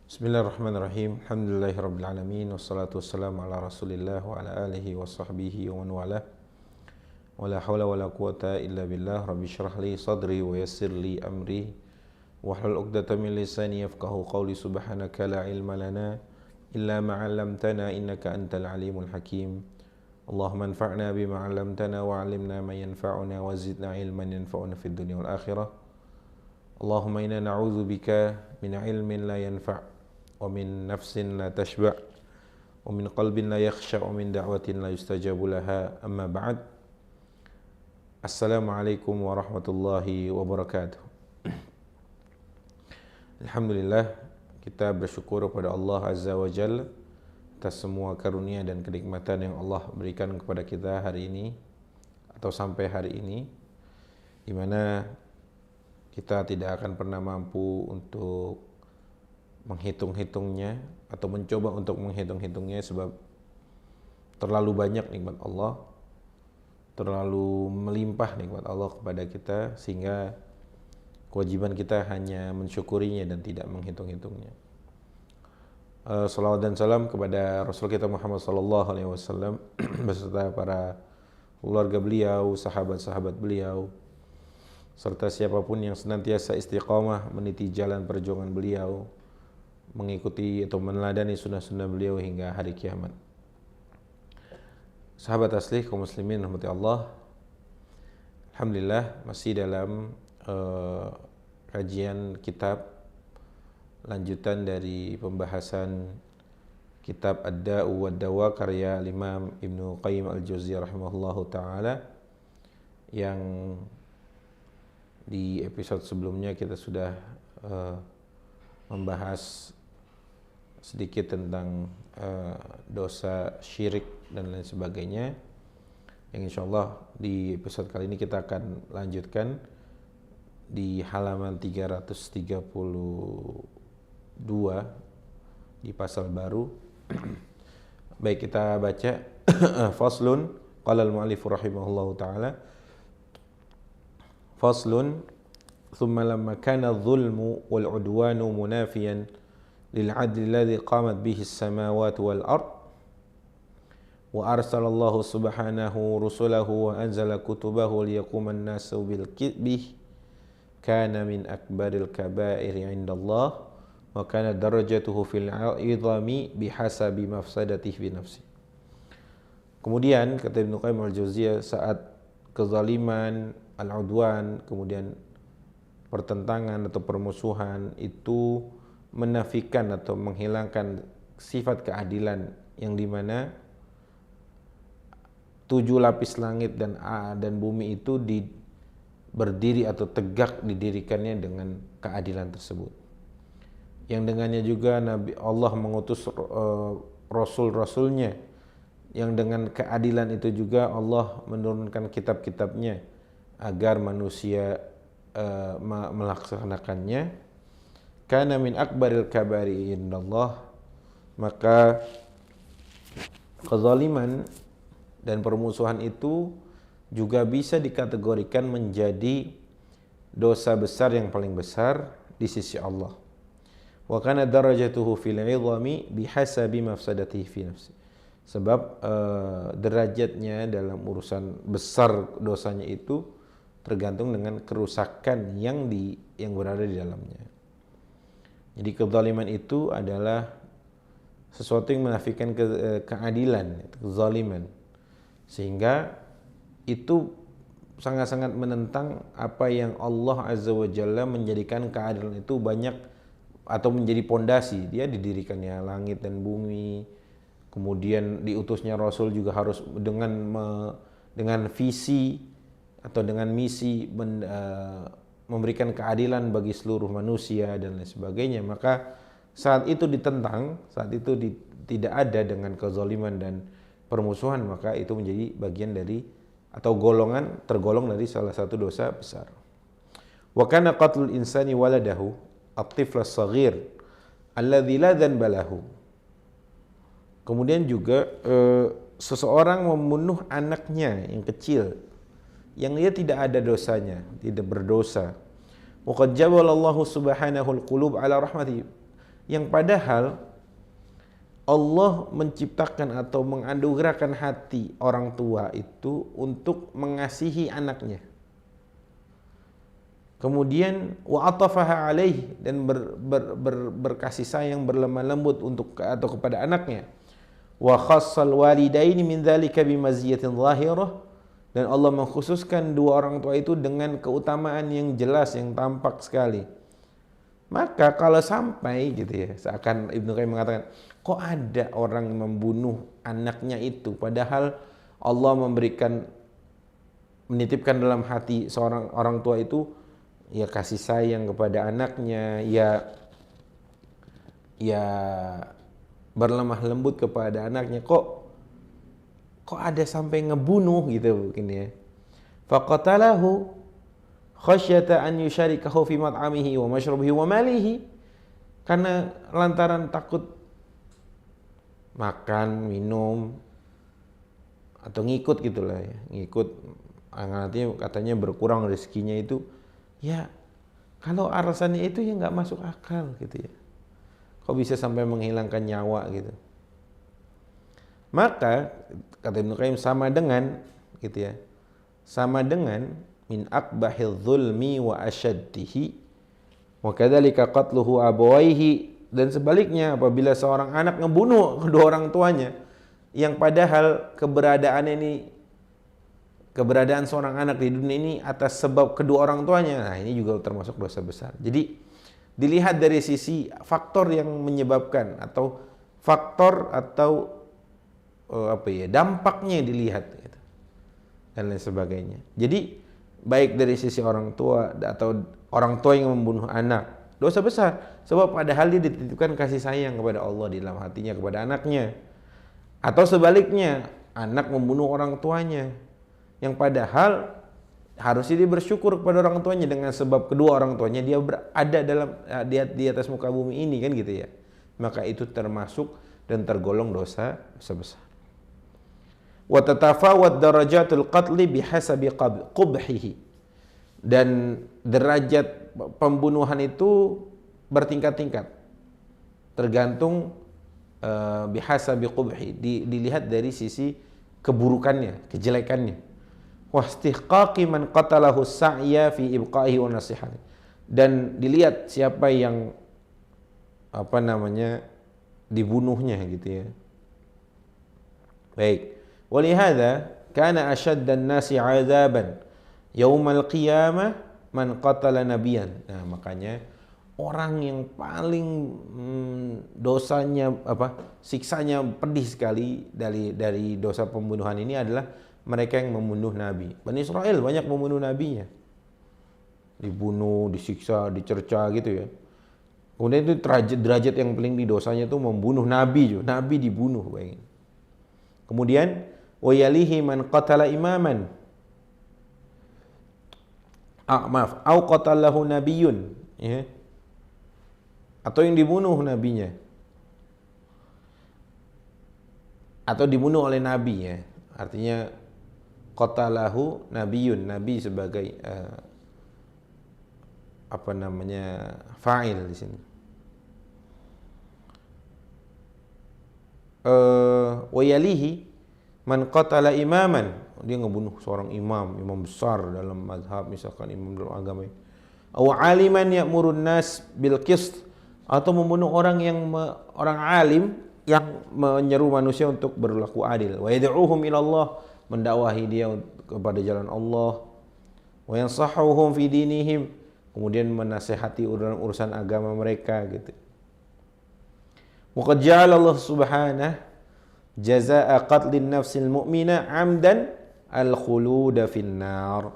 Bismillahirrahmanirrahim. Alhamdulillahirabbil alamin wassalatu wassalamu ala Rasulillah wa ala alihi wa sahbihi wa man walah. Wala haula wala quwata illa billah. Rabbi shrah li sadri wa yassir li amri wahlul 'uqdatam min lisani yafqahu qawli. Subhanaka la ilma lana illa ma 'allamtana innaka antal alimul hakim. Allahumma anfa'na bima 'allamtana wa 'allimna ma yanfa'una wa zidna ilman yanfa'una fid dunya wal akhirah. Allahumma inna na'udzu bika min ilmin la yanfa' wa min nafsin la tashba' wa min qalbin la yakhsha' wa min da'watin la yustajabu laha. Amma ba'd. Assalamualaikum warahmatullahi wabarakatuh. Alhamdulillah, kita bersyukur kepada Allah Azza wa Jalla atas semua karunia dan kenikmatan yang Allah berikan kepada kita hari ini atau sampai hari ini, di mana kita tidak akan pernah mampu untuk menghitung-hitungnya atau mencoba untuk menghitung-hitungnya, sebab terlalu banyak nikmat Allah, terlalu melimpah nikmat Allah kepada kita, sehingga kewajiban kita hanya mensyukurinya dan tidak menghitung-hitungnya. Salawat dan salam kepada Rasul kita Muhammad SAW beserta para keluarga beliau, sahabat-sahabat beliau, serta siapapun yang senantiasa istiqamah meniti jalan perjuangan beliau, mengikuti atau meneladani sunnah-sunnah beliau hingga hari kiamat. Sahabat asli kaum muslimin rahmati Allah, alhamdulillah masih dalam kajian kitab lanjutan dari pembahasan kitab Ad-Da'u wad-Dawa karya Imam Ibnu Qayyim Al-Jauziyah rahimahullahu taala, yang di episode sebelumnya kita sudah membahas sedikit tentang dosa syirik dan lain sebagainya, yang insyaallah di episode kali ini kita akan lanjutkan di halaman 332 di pasal baru. Baik, kita baca. Faslun, qala al-mu'allif rahimahullahu ta'ala, faslun, thumma lamma kana adh-dhulmu wal-'udwanu munafiyan lil-'adli alladhi qamat bihi as-samawati wal-ard wa arsalallahu subhanahu rusulahu wa anzala kutubahu liyaquma an-nasu bil-bih kana min akbaril kaba'iri 'inda Allah wa kana darajatuhu fil 'idhami bihasabi mafsadatihi fi nafsi. Kemudian kata Ibnu Qayyim Al-Jauziyah, saat kezaliman, al-udwan, kemudian pertentangan atau permusuhan itu menafikan atau menghilangkan sifat keadilan, yang dimana 7 lapis langit dan bumi itu berdiri atau tegak didirikannya dengan keadilan tersebut, yang dengannya juga Nabi Allah mengutus Rasul-Rasulnya, yang dengan keadilan itu juga Allah menurunkan kitab-kitabnya agar manusia melaksanakannya. Kana min akbaril kabari indallah, maka kezaliman dan permusuhan itu juga bisa dikategorikan menjadi dosa besar yang paling besar di sisi Allah. Wa kana darajatuhu fil 'idhami bihasabi mafsadatihi fi nafsi. Sebab derajatnya dalam urusan besar dosanya itu tergantung dengan kerusakan yang berada di dalamnya. Jadi kezaliman itu adalah sesuatu yang menafikan keadilan, kezaliman, sehingga itu sangat-sangat menentang apa yang Allah Azza wa Jalla menjadikan keadilan itu banyak atau menjadi pondasi. Dia didirikannya langit dan bumi, kemudian diutusnya Rasul juga harus dengan visi atau dengan misi memberikan keadilan bagi seluruh manusia dan lain sebagainya. Maka saat itu ditentang, saat itu tidak ada dengan kezaliman dan permusuhan, maka itu menjadi bagian dari atau tergolong dari salah satu dosa besar. Wa kana qatlul insani waladahu at-tifl as-saghir alladzi la dhanba lahu. Kemudian juga seseorang membunuh anaknya yang kecil, yang dia tidak ada dosanya, tidak berdosa. Wa qad jabala Allah subhanahu al-qulub ala rahmatihi, yang padahal Allah menciptakan atau menganugerahkan hati orang tua itu untuk mengasihi anaknya. Kemudian wa atafaha alaih, dan berkasih sayang, berlemah lembut untuk atau kepada anaknya. Wa khassal walidaini min dzalika bimaziyatin zahirah, dan Allah mengkhususkan dua orang tua itu dengan keutamaan yang jelas, yang tampak sekali. Maka kalau sampai gitu ya, seakan Ibnu Qayyim mengatakan, kok ada orang yang membunuh anaknya itu, padahal Allah menitipkan dalam hati seorang orang tua itu ya kasih sayang kepada anaknya, ya berlemah lembut kepada anaknya, kok ada sampai ngebunuh gitu mungkin ya. Faqatalahu khasyata an yusyarikahu fi mat'amihi wa mashrabihi wa malihi, karena lantaran takut makan, minum atau ngikut gitulah ya, ngikut nanti katanya berkurang rezekinya itu. Ya kalau alasannya itu ya nggak masuk akal gitu ya. Kok bisa sampai menghilangkan nyawa gitu. Maka kata Ibnu Qayyim sama dengan gitu ya, sama dengan min akbahil zulmi wa asyaddihi wa kadzalika qatluhu abawaihi, dan sebaliknya apabila seorang anak ngebunuh kedua orang tuanya, yang padahal keberadaan seorang anak di dunia ini atas sebab kedua orang tuanya, nah ini juga termasuk dosa besar. Jadi dilihat dari sisi faktor yang menyebabkan atau faktor atau dampaknya dilihat gitu, dan lain sebagainya. Jadi baik dari sisi orang tua atau orang tua yang membunuh anak, dosa besar, sebab padahal dia dititipkan kasih sayang kepada Allah di dalam hatinya kepada anaknya. Atau sebaliknya, anak membunuh orang tuanya, yang padahal harusnya dia bersyukur kepada orang tuanya dengan sebab kedua orang tuanya dia berada di atas muka bumi ini kan gitu ya. Maka itu termasuk dan tergolong dosa besar. Wa tatafawat darajatul qatli bihasabi qubhihi, dan derajat pembunuhan itu bertingkat-tingkat tergantung bihasabi qubhi, dilihat dari sisi keburukannya, kejelekannya. Wastihqaqi man qatalahu sa'ya fi ibqaihi wa nasihati, dan dilihat siapa yang dibunuhnya gitu ya. Baik. Walihada kana asyaddan nasi 'adzaban yaumal qiyamah man qatala nabiyan. Nah, makanya orang yang paling dosanya siksanya pedih sekali dari dosa pembunuhan ini adalah mereka yang membunuh nabi. Bani Israel banyak membunuh nabinya. Dibunuh, disiksa, dicerca gitu ya. Kemudian itu derajat yang paling dosanya itu membunuh nabi juga. Nabi dibunuh, bayangin. Kemudian wa yalihi man qatala imaman. Au qatalahu nabiyyun, ya. Atau yang dibunuh nabinya. Atau dibunuh oleh nabi ya. Artinya qatalahu nabiyyun, nabi sebagai fa'il di sini. Wa yalihi man qatala imaman, dia ngebunuh seorang imam besar dalam mazhab, misalkan imam dalam agama. Aw aliman ya'murun nas bil qist, atau membunuh orang alim yang menyeru manusia untuk berlaku adil. Wa yad'uhum ila Allah, mendakwahi dia kepada jalan Allah. Wa yansahuhum fi dinihim, kemudian menasihati urusan agama mereka gitu. Wa qad ja'ala Allah subhanahu jazaa'a qatlin nafsil mu'mina 'amdan al-khuluda finnar,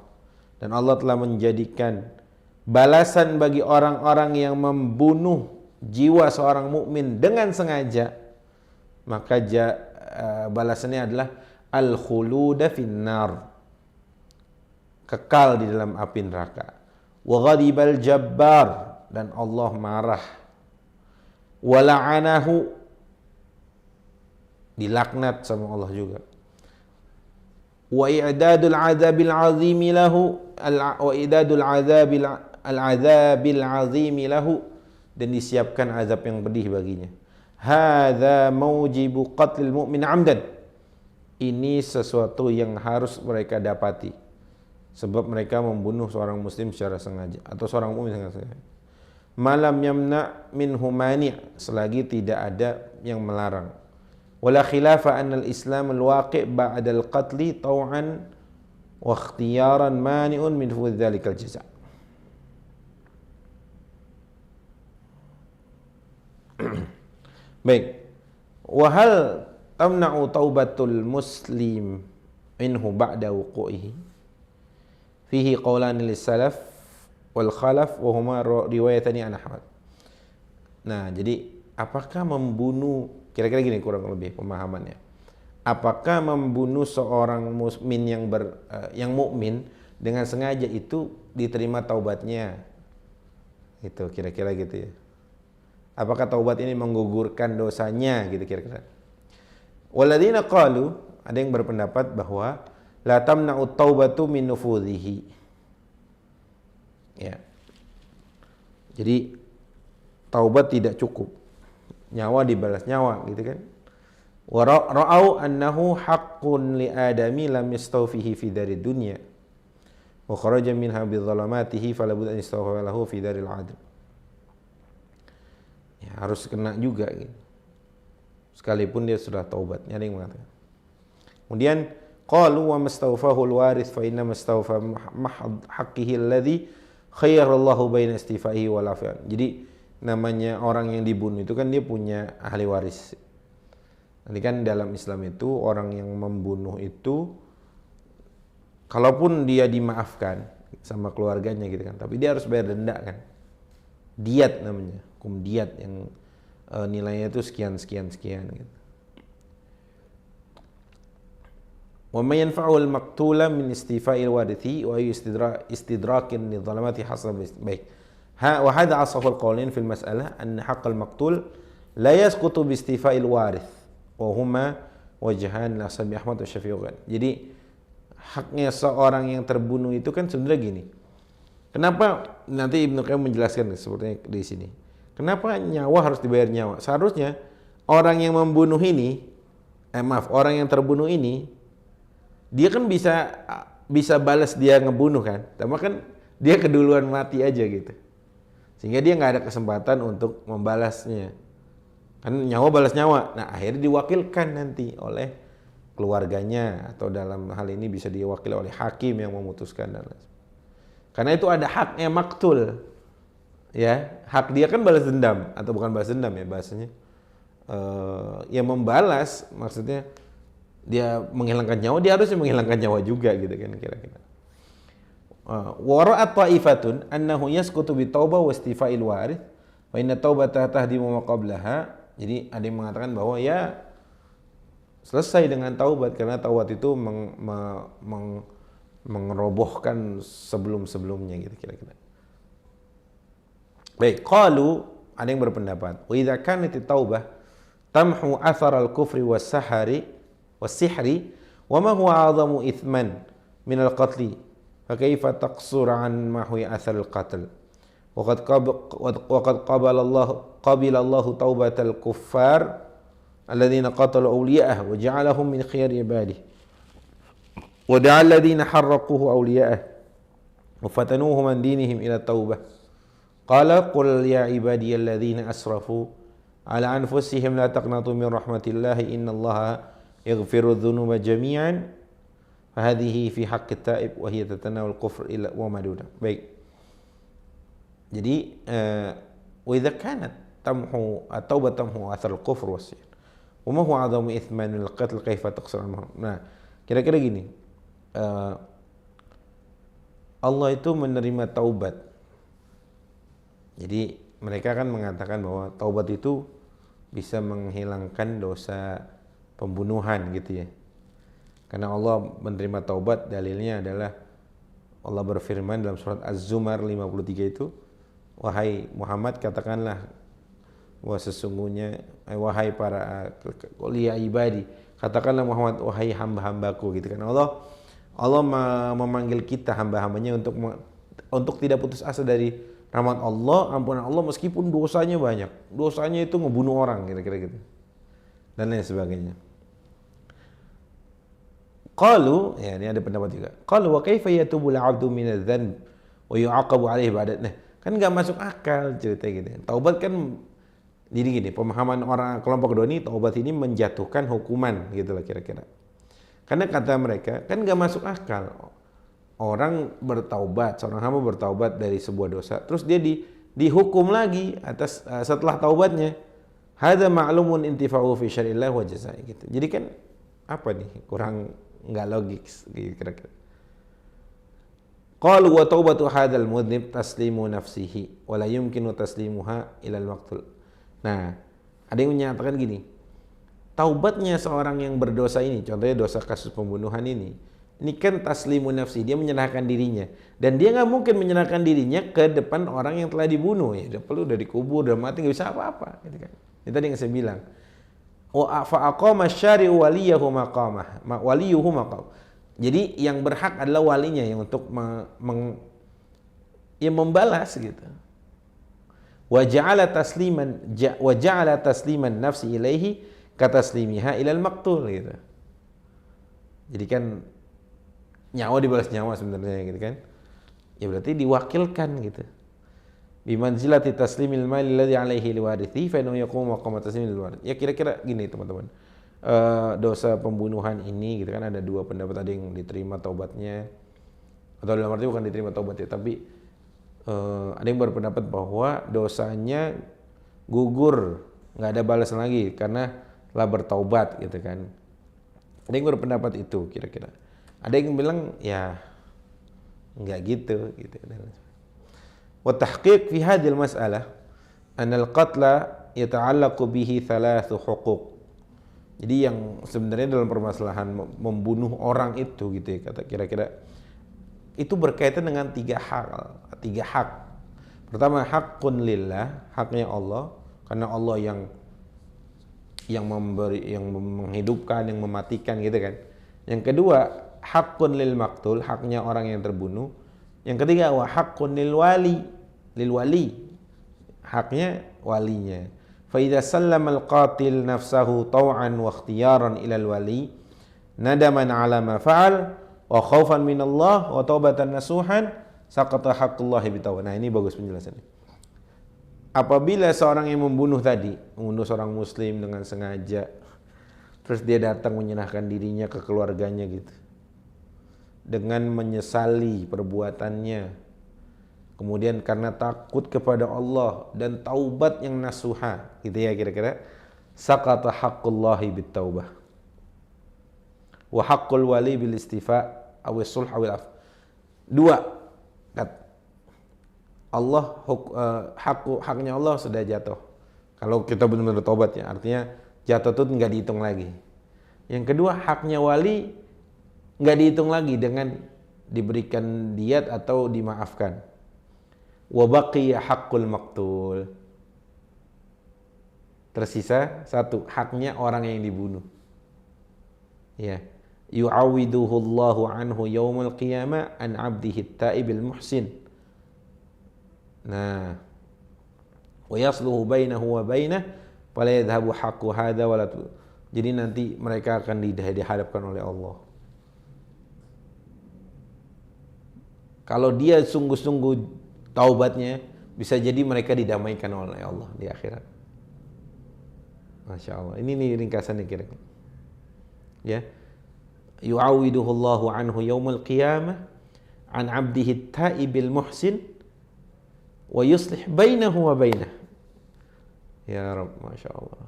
dan Allah telah menjadikan balasan bagi orang-orang yang membunuh jiwa seorang mukmin dengan sengaja, maka balasannya adalah al-khuluda finnar, kekal di dalam api neraka. Wa ghadibal jabbar, dan Allah marah. Wa la'anahu, dilaknat sama Allah juga. Wa i'dadul 'adzabil 'azimi lahu, wa i'dadul 'adzabil 'azimi lahu, dan disiapkan azab yang pedih baginya. Hadza maujibu qatlil mu'min 'amdan. Ini sesuatu yang harus mereka dapati. Sebab mereka membunuh seorang muslim secara sengaja atau seorang mukmin secara sengaja. Malam yamna minhu mani', selagi tidak ada yang melarang. Wala khilafa anna al-islam al-waqi' ba'da al-qatli taw'an wa ikhtiyaran mani'un min dzalika al-jaza'. Baik. Wa hal tamna'u taubatul muslim minhu ba'da wuqu'ihi? Fihi qawlan lis-salaf wal khalaf wa huma riwayatani an Ahmad. Nah, jadi apakah membunuh, kira-kira gini kurang lebih pemahamannya. Apakah membunuh seorang mukmin yang mukmin dengan sengaja itu diterima taubatnya? Itu kira-kira gitu ya. Apakah taubat ini menggugurkan dosanya gitu kira-kira. Waladina qalu, ada yang berpendapat bahwa la tamna'u taubatu min nufudhihi. Ya. Jadi taubat tidak cukup. Nyawa dibalas nyawa gitu kan. Wa ra'au annahu haqqun li adami lam yastawfihi fi darid dunya. Wa kharaja minha bi dhalamatihi fala budda an yastawfa lahu fi daril 'adl. Ya, harus kena juga gitu. Sekalipun dia sudah taubat, ada yang mengatakan. Kemudian qalu wa mastawfahu al-warith fa inna mastawfa mahad haqqihi alladhi khayyarallahu baina istifaihi wal afyan. Jadi namanya orang yang dibunuh itu kan dia punya ahli waris. Nanti kan dalam Islam itu orang yang membunuh itu kalaupun dia dimaafkan sama keluarganya gitu kan, tapi dia harus bayar denda kan. Diat namanya, hukum diat yang nilainya itu sekian gitu. Wa may yanfa'u al-maqtula min istifa'il warithi wa istidrakin li dhalamati hasab baik. Wa hadha asahul qawlin fil mas'alah anna haqq al-maqtul la yasqutu bi istifa'il warith wa huma wajhan li ashabi Ahmad wa Syafi'i. Jadi haknya seorang yang terbunuh itu kan sebenarnya gini. Kenapa nanti Ibnu Qayyim menjelaskan seperti di sini. Kenapa nyawa harus dibayar nyawa? Seharusnya orang yang membunuh ini, orang yang terbunuh ini, dia kan bisa balas dia ngebunuh kan, tapi kan dia keduluan mati aja gitu, sehingga dia nggak ada kesempatan untuk membalasnya. Kan nyawa balas nyawa. Nah akhirnya diwakilkan nanti oleh keluarganya atau dalam hal ini bisa diwakili oleh hakim yang memutuskan dan lain. Karena itu ada haknya maktul, ya hak dia kan balas dendam atau bukan balas dendam ya bahasanya, yang membalas maksudnya dia menghilangkan nyawa, dia harusnya menghilangkan nyawa juga gitu kan kira-kira. Wara'at ta'ifatun annahu yasqutu bi taubah wa istifa'il warith wa inna taubata tahdimu ma qablaha. Jadi ada yang mengatakan bahwa ya selesai dengan taubat karena taubat itu mengerobohkan sebelum-sebelumnya gitu kira-kira. Baik, qalu, ada yang berpendapat, wa idza kanat at-taubah tamhu athar al-kufri was-sihri wa ma huwa 'azamu ithman min al-qatl fa kaifa taqsur an mahwi athar al-qatl wa qad qabala Allah taubatal kuffar alladhina qatalu awliya'ah wa ja'alahum min khiyari ibadihi ودعا الذين حرقوه أولياءه وفتنوهم عن دينهم إلى التوبة قال قل يا عبادي الذين أسرفوا على أنفسهم لا تقنطوا من رحمة الله إن الله يغفر الذنوب جميعا فهذه في حق التائب وهي تتناول الكفر إلى وما دونه. Baik. Jadi وإذا كانت تمحو التوبة تمحو أثر الكفر والسحر وما هو أعظم إثما من القتل كيف تقصر عنه. Nah, kira-kira gini. Allah itu menerima taubat. Jadi mereka kan mengatakan bahwa taubat itu bisa menghilangkan dosa pembunuhan gitu ya. Karena Allah menerima taubat, dalilnya adalah Allah berfirman dalam surat Az-Zumar 53 itu, wahai Muhammad katakanlah bahwa sesungguhnya wahai para ya ibadi, katakanlah Muhammad wahai hamba-hambaku gitu kan. Allah memanggil kita hamba-hambanya untuk tidak putus asa dari rahmat Allah, ampunan Allah meskipun dosanya banyak. Dosanya itu ngebunuh orang kira-kira gitu. Dan lain sebagainya. Qalu, ya ini ada pendapat juga. Qalu wa kaifa yatubul 'abdu minadz-dzanb wa yu'aqabu 'alaihi ba'da. Nah, kan enggak masuk akal cerita gitu. Taubat kan jadi gini, pemahaman orang kelompok kedua ini taubat ini menjatuhkan hukuman gitu lah kira-kira. Karena kata mereka kan enggak masuk akal. Orang bertaubat, seorang hamba bertaubat dari sebuah dosa, terus dia dihukum lagi atas setelah taubatnya. Hadza ma'lumun intifa'u fi syar'illah wa jazaa'i gitu. Jadi kan apa nih? Kurang enggak logis gitu kira-kira. Qalu wa taubatu hadzal mudhnib taslimu nafsihi wa la yumkinu taslimuha ila al-maqtul. Nah, ada yang menyatakan gini. Taubatnya seorang yang berdosa ini, contohnya dosa kasus pembunuhan ini kan taslimu nafsi, dia menyerahkan dirinya, dan dia nggak mungkin menyerahkan dirinya ke depan orang yang telah dibunuh, ya udah dikubur, udah mati, nggak bisa apa-apa gitu kan. Itu tadi yang saya bilang. Wa fa aqama syari'u waliyahu maqamah, waliyuhu maqam. Jadi yang berhak adalah walinya yang untuk membalas gitu. Wa ja'ala tasliman nafsi ilaihi kataslimiha ilal maqtul gitu. Jadi kan nyawa dibalas nyawa sebenarnya gitu kan. Ya berarti diwakilkan gitu. Bimanzilati taslimil mali alladhi alaihi liwarithi fa innahu yaqumu maqama taslimil warith. Ya kira-kira gini teman-teman. Dosa pembunuhan ini gitu kan ada dua pendapat, ada yang diterima taubatnya atau dalam arti bukan diterima taubatnya, tapi ada yang berpendapat bahwa dosanya gugur, nggak ada balasan lagi karena telah bertaubat gitu kan. Ada yang berpendapat itu kira-kira. Ada yang bilang ya enggak gitu. Wa tahqiq fi hadhil mas'alah anna al-qatla yata'allaqu bihi thalathu huquq. Jadi yang sebenarnya dalam permasalahan membunuh orang itu gitu ya, kata kira-kira itu berkaitan dengan tiga hak. Pertama, haqqun lillah, haknya Allah, karena Allah yang memberi, yang menghidupkan, yang mematikan gitu kan. Yang kedua, haqqun lil maqtul, haknya orang yang terbunuh. Yang ketiga, wa haqqun lil wali, haknya walinya. Fa idza sallama al qatil nafsahu taw'an wa ikhtiyaran ila al wali nadaman ala ma fa'al wa khaufan min Allah wa taubatan nasuhan saqata haqqullahi bitawbah. Nah, ini bagus penjelasannya. Apabila seorang yang membunuh seorang muslim dengan sengaja, terus dia datang menyerahkan dirinya ke keluarganya gitu, dengan menyesali perbuatannya, kemudian karena takut kepada Allah dan taubat yang nasuha, gitu ya kira-kira, saqata haqqullahi bitaubah wa haqqul wali bil istifa aw sulh aw af. Dua, Allah haknya Allah sudah jatuh. Kalau kita benar-benar taubat ya, artinya jatuh itu nggak dihitung lagi. Yang kedua, haknya wali nggak dihitung lagi dengan diberikan diat atau dimaafkan. Wa baqiya haqqul maqtul. Tersisa satu, haknya orang yang dibunuh. Ya, yu'awiduhu Allahu anhu yaumal qiyamah an 'abdihi at-ta'ibil muhsin. Nah, wa yasluhu bainahu wa bainah fala yadhhabu haqqu hadza wala. Jadi nanti mereka akan dihadapkan oleh Allah. Kalau dia sungguh-sungguh taubatnya, bisa jadi mereka didamaikan oleh Allah di akhirat. Masya Allah. Ini nih ringkasannya kira-kira. Ya, yu'awiduhu Allahu anhu yaumal qiyamah an 'abdihi at-ta'ibil muhsin wa yuslih bainahu wa bainah. Ya Rabb, Masya Allah.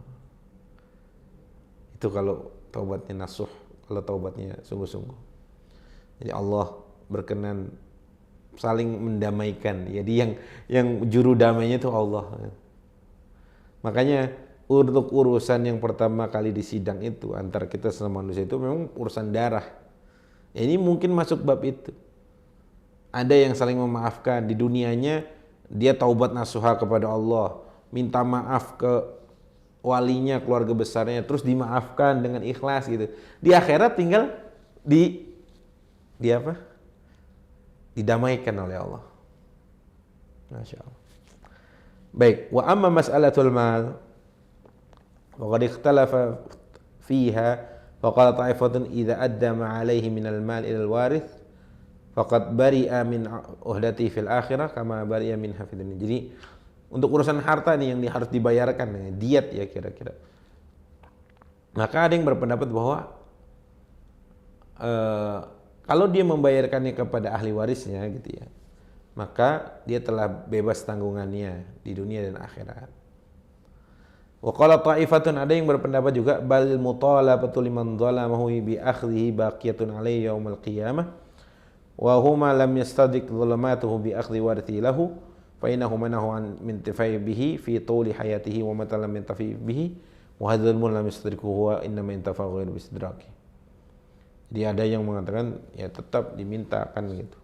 Itu kalau taubatnya nasuh, kalau taubatnya sungguh-sungguh. Jadi Allah berkenan saling mendamaikan. Jadi yang juru damainya itu Allah. Makanya untuk urusan yang pertama kali di sidang itu antara kita sama manusia itu memang urusan darah. Ya, ini mungkin masuk bab itu. Ada yang saling memaafkan di dunianya, dia taubat nasuha kepada Allah, minta maaf ke walinya, keluarga besarnya, terus dimaafkan dengan ikhlas gitu. Di akhirat tinggal didamaikan oleh Allah. Masya Allah. Baik, wa amma mas'alatul mal wa qad ikhtalafa fiha fa qala ta'ifatun idza adda ma 'alaihi min al-mal ila al-warith faqad bari'a min uhdati fil akhirah kama bari'a min hafidin. Jadi untuk urusan harta nih yang harus dibayarkan, diat ya kira-kira. Maka ada yang berpendapat bahwa kalau dia membayarkannya kepada ahli warisnya gitu ya, maka dia telah bebas tanggungannya di dunia dan akhirat. Wa qala ta'ifatun, ada yang berpendapat juga bal mutalabatu liman zalamahu bi akhdhihi baqiyatun alayhi yaumil qiyamah wa huma lam yastadiq zulmatuhu bi akhdhi warithi lahu fa innahu manahu an min tifai bihi fi tuli hayatihi wa mata lam yantafi bihi wa hadzal mun lam yastadriku huwa inma intafa ghairu bistidraki. Jadi ada yang mengatakan ya tetap dimintakan gitu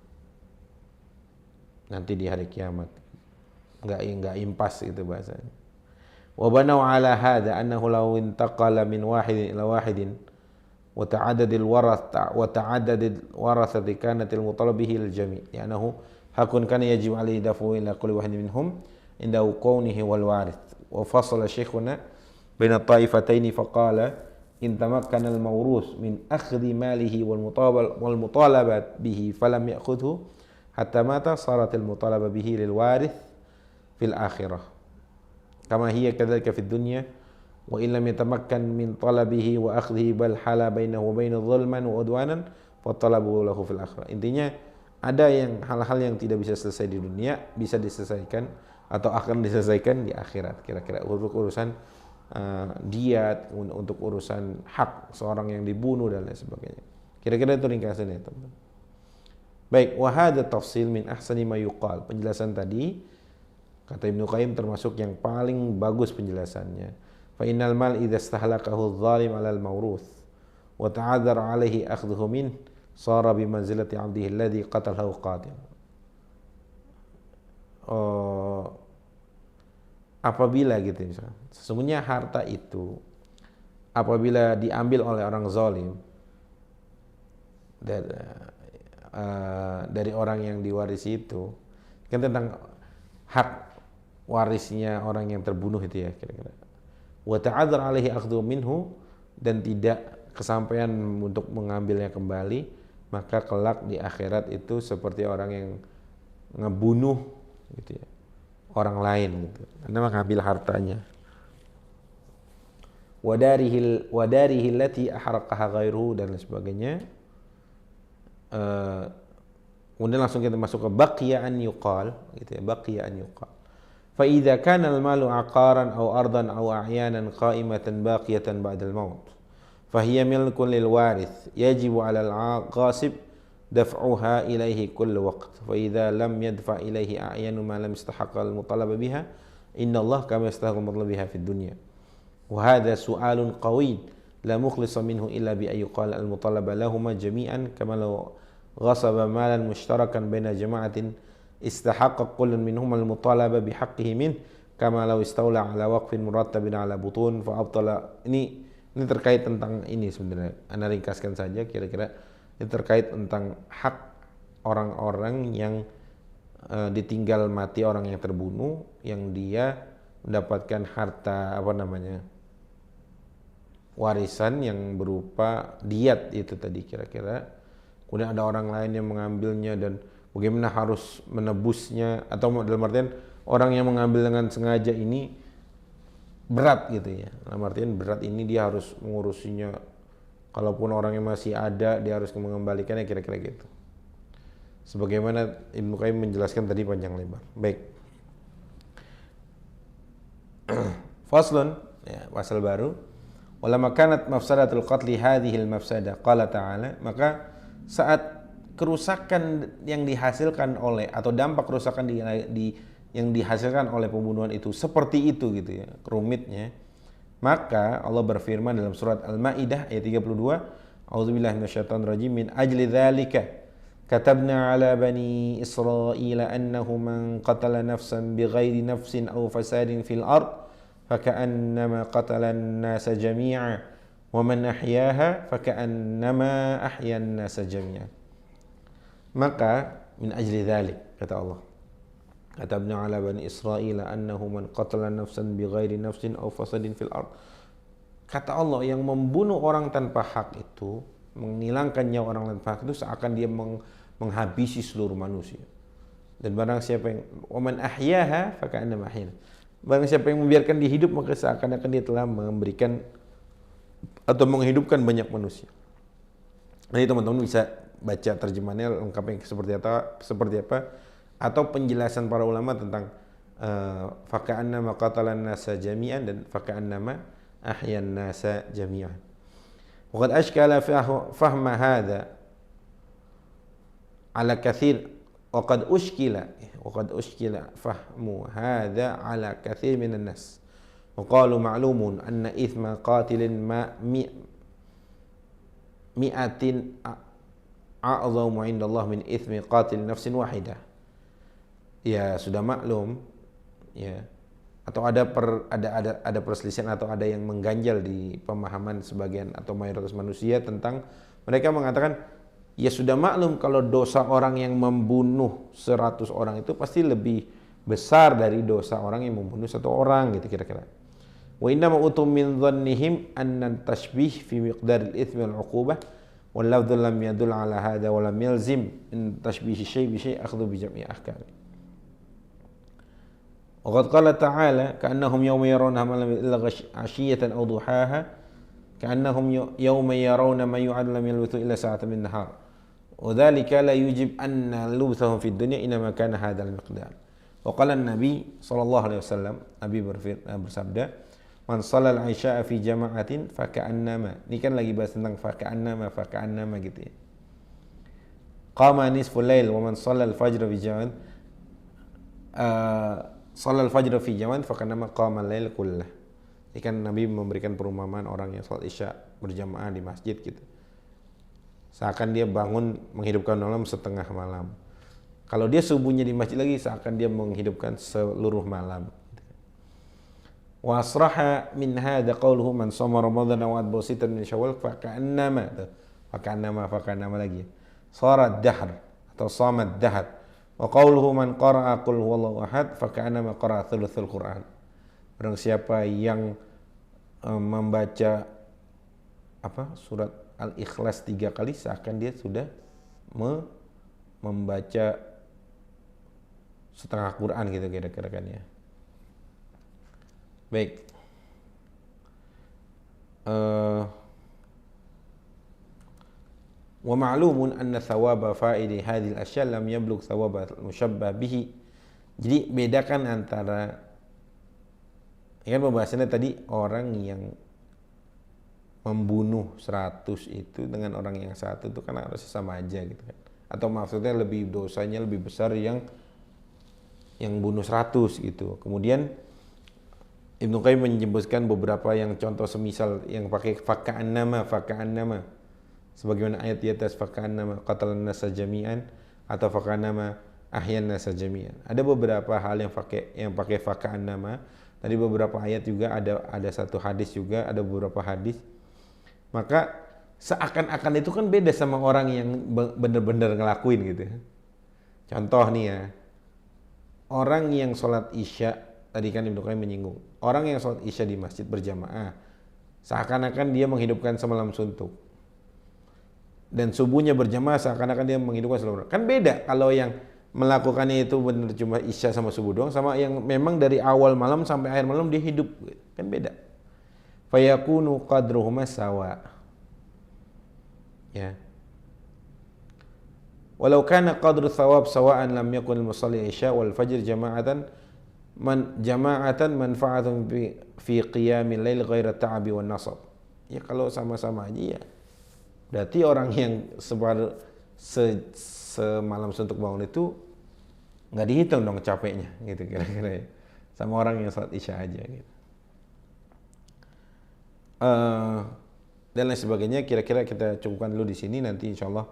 nanti di hari kiamat, enggak impas gitu bahasanya. Wa banau ala hadza annahu law intaqala min wahidin ila wahidin wa ta'addadil warathati kanatil mutalabihi lil jami' li'annahu hakun kana yajib alaihi dafu ila kulli wahidin minhum inda kaunihi wal warith. Wa fasala syekhuna baina ta'ifataini faqala in tamakkana al mawruth min akhdhi malihi wal mutalabat bihi falam ya'khudhu hatta mata sarat al mutalaba bihi lil warith fil akhirah kama hiya kadzalika fid dunya wa in lam yatamakkan min talabihi wa akhdhihi bal hala bainahu wa baina dhulman wa udwanan fa talabu lahu fil akhirah. Intinya ada yang hal-hal yang tidak bisa selesai di dunia bisa diselesaikan atau akan diselesaikan di akhirat. Kira-kira untuk urusan diat, untuk urusan hak seorang yang dibunuh dan lain sebagainya. Kira-kira itu ringkasannya, teman. Baik, wa hadza tafsil min ahsani ma yuqal. Penjelasan tadi kata Ibnu Qayyim termasuk yang paling bagus penjelasannya. Fa innal mal idza istahlaqahu adh-dhalim 'ala al-mawruth wa ta'adzara 'alaihi akhdhuhu min sara bi manzilati 'abdihi alladhi qatalahu qatil. Apabila gitu misalnya, sesungguhnya harta itu apabila diambil oleh orang zalim dari orang yang diwarisi itu, kan tentang hak warisnya orang yang terbunuh itu ya kira-kira. Wa ta'adzara 'alaihi akhdhu minhu, dan tidak kesampaian untuk mengambilnya kembali, maka kelak di akhirat itu seperti orang yang ngebunuh gitu ya, orang lain gitu, karena mengambil hartanya. Wadarihi allati ahraqaha ghairuhu dan lain sebagainya. Kemudian langsung kita masuk ke baqiya an yuqal gitu ya, baqiya an yuqal. Fa idza kana al-malu aqaran aw ardan aw a'yanan qa'imatan baqiyatan ba'da al-maut fa hiya milkun lil warith yajibu 'ala al-qasib daf'uha ilaihi kull waqt fa idza lam yadfa' ilaihi a'yanu ma lam yastahaq al-mutalaba biha inna Allah kama yastahaq al-mutalaba biha fid dunya wa hadha su'alun qawi la mukhlisa minhu illa bi ayyuqal al-mutalaba lahumma jami'an kama law ghasaba malan mushtarakan baina jama'atin istahaqqa kullun minhum al-mutalaba bihaqqihi min kama law istawla ala waqfin murattabin ala butun fa abtala. Ini terkait tentang ini sebenarnya. Anda ringkaskan saja kira-kira. Ini terkait tentang hak orang-orang yang ditinggal mati orang yang terbunuh, yang dia mendapatkan harta warisan yang berupa diat itu tadi kira-kira. Kemudian ada orang lain yang mengambilnya dan bagaimana harus menebusnya, atau dalam artian orang yang mengambil dengan sengaja ini berat gitu ya. Dalam artian berat ini dia harus mengurusinya. Kalaupun orangnya masih ada, dia harus mengembalikannya, kira-kira gitu. Sebagaimana Ibnu Qayyim menjelaskan tadi panjang lebar. Baik. Faslun, ya, pasal baru. Walamma kanat mafsadatul qatli hadhil mafsadah qala ta'ala, maka saat kerusakan yang dihasilkan oleh atau dampak kerusakan yang dihasilkan oleh pembunuhan itu seperti itu gitu ya, rumitnya, maka Allah berfirman dalam surat Al-Maidah ayat 32, A'udzubillahi minasyaitonir rajim, min ajli dzalika katabna ala bani Israila annahu man qatala nafsan bighairi nafsin aw fasadin fil ard faka'annama qatala an-nasa jami'a wa man ahyaha faka'annama ahya an-nasa jami'a. Maka min ajli dzalik, kata Allah, katabna ala bani Israil annahu man qatala nafsan bighairi nafsin aw fasadin fil ard. Kata Allah, yang membunuh orang tanpa hak itu, menghilangkan nyawa orang tanpa hak itu seakan dia menghabisi seluruh manusia. Dan barang siapa yang waman ahyaha faka'annama ahyana. Barang siapa yang membiarkan dia hidup, maka seakan-akan dia telah memberikan atau menghidupkan banyak manusia. Nanti teman-teman bisa baca terjemahannya lengkapnya seperti apa atau penjelasan para ulama tentang faka'annama qatalan nasa jami'an dan faka'annama ahyan nasa jami'an. Wa qad ashkala fahma hadha ala kathir wa qad ushkila fahmu hadha ala kathir minan nas. Wa qalu ma'lumun anna ithma qatilin mi'atin a'zamu 'inda Allah min ithmi qatil nafsin wahidah. Ya sudah maklum ya, atau ada perselisihan atau ada yang mengganjal di pemahaman sebagian atau mayoritas manusia tentang mereka mengatakan ya sudah maklum kalau dosa orang yang membunuh 100 orang itu pasti lebih besar dari dosa orang yang membunuh 1 orang gitu kira-kira. Wa inna ma utum min dhannihim anna tashbih fi miqdar al-ithmi wal 'uqubah wal lafdhu lam yadul ala hadha wa lam yalzim in tashbih syai' bi syai' akhdhu bi jam'i ahkam. Wa qad qala ta'ala ka'annahum yawma yarawna ma lam illa ashiyatan aw duhaha ka'annahum yawma yarawna ma yu'adu lam yalwithu illa sa'atan min nahar. Wa dhalika la yujib anna lubthahum fid dunya inma kana hadzal miqdar. Wa qala an-nabi sallallahu alaihi wasallam, Nabi bersabda, man shalal isya'a fi jama'atin faka'annama. Ini kan lagi bahas tentang faka'annama gitu ya. Qama nisful lail wa man shalal fajr fi jama'atin shalal fajr fi jama'atin faka'annama qama al-lail kullah. Ini kan Nabi memberikan perumpamaan orang yang salat isya berjamaah di masjid gitu. Seakan dia bangun menghidupkan malam setengah malam. Kalau dia subuhnya di masjid lagi, seakan dia menghidupkan seluruh malam. Wa asraha min hadha qawluhu man shama ramadhana wa atba'a sittan min syawal faka'annama lagi. Sarat dahr atau samad dahr. Wa qawluhu man qara'a qul huwallahu ahad faka'annama qara'a thuluthul Qur'an. Barang siapa yang membaca surat Al-Ikhlas 3 kali seakan dia sudah membaca setengah Quran gitu kira-kira kan ya. Baik. Wa ma'lumun anna thawaba fa'ili hadhil asya' lam yablugh thawaba musyabbah bihi. Jadi bedakan antara kan pembahasannya tadi orang yang membunuh 100 itu dengan orang yang satu itu kan harusnya sama aja gitu kan. Atau maksudnya lebih dosanya lebih besar yang bunuh 100 gitu. Kemudian Ibnu Qayyim menyebutkan beberapa yang contoh semisal yang pakai faka'annama sebagaimana ayat di atas faka'annama qatalan nasa jami'an atau faka'annama ahyan nasa jami'an. Ada beberapa hal yang pakai faka'annama. Tadi beberapa ayat juga ada satu hadis juga, ada beberapa hadis. Maka seakan-akan itu kan beda sama orang yang benar-benar ngelakuin gitu. Contoh nih ya, orang yang sholat isya, tadi kan Ibnu Qayyim menyinggung, orang yang sholat isya di masjid berjamaah, seakan-akan dia menghidupkan semalam suntuk. Dan subuhnya berjamaah, seakan-akan dia menghidupkan semalam. Kan beda kalau yang melakukannya itu benar cuma isya sama subuh doang, sama yang memang dari awal malam sampai akhir malam dia hidup, kan beda. Fayakunu qadruhuma sawa. Ya. Walau kana qadru thawab sawa'an lam yakun al-musalli isya wal fajr jama'atan manfa'atun fi qiyamil lail ghaira ta'abi wan nasab. Ya kalau sama-sama aja ya. Berarti orang yang semalam suntuk bangun itu nggak dihitung dong capeknya gitu kira-kira ya. Sama orang yang salat isya aja gitu. Dan lain sebagainya, kira-kira kita cukupkan dulu di sini. Nanti insya Allah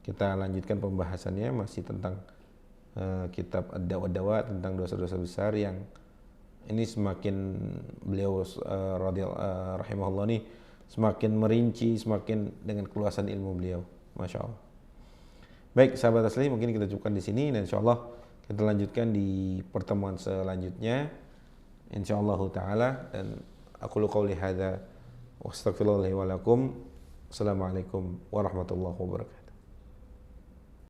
kita lanjutkan pembahasannya masih tentang kitab Ad-Dawa tentang dosa-dosa besar yang ini semakin beliau rahimahullah ini semakin merinci, semakin dengan keluasan ilmu beliau, masya Allah. Baik sahabat asli, mungkin kita cukupkan di sini dan insya Allah Kita lanjutkan di pertemuan selanjutnya insyaallah taala, dan aku qouli hadza wa astaghfirullahi wa lakum. Assalamualaikum warahmatullahi wabarakatuh.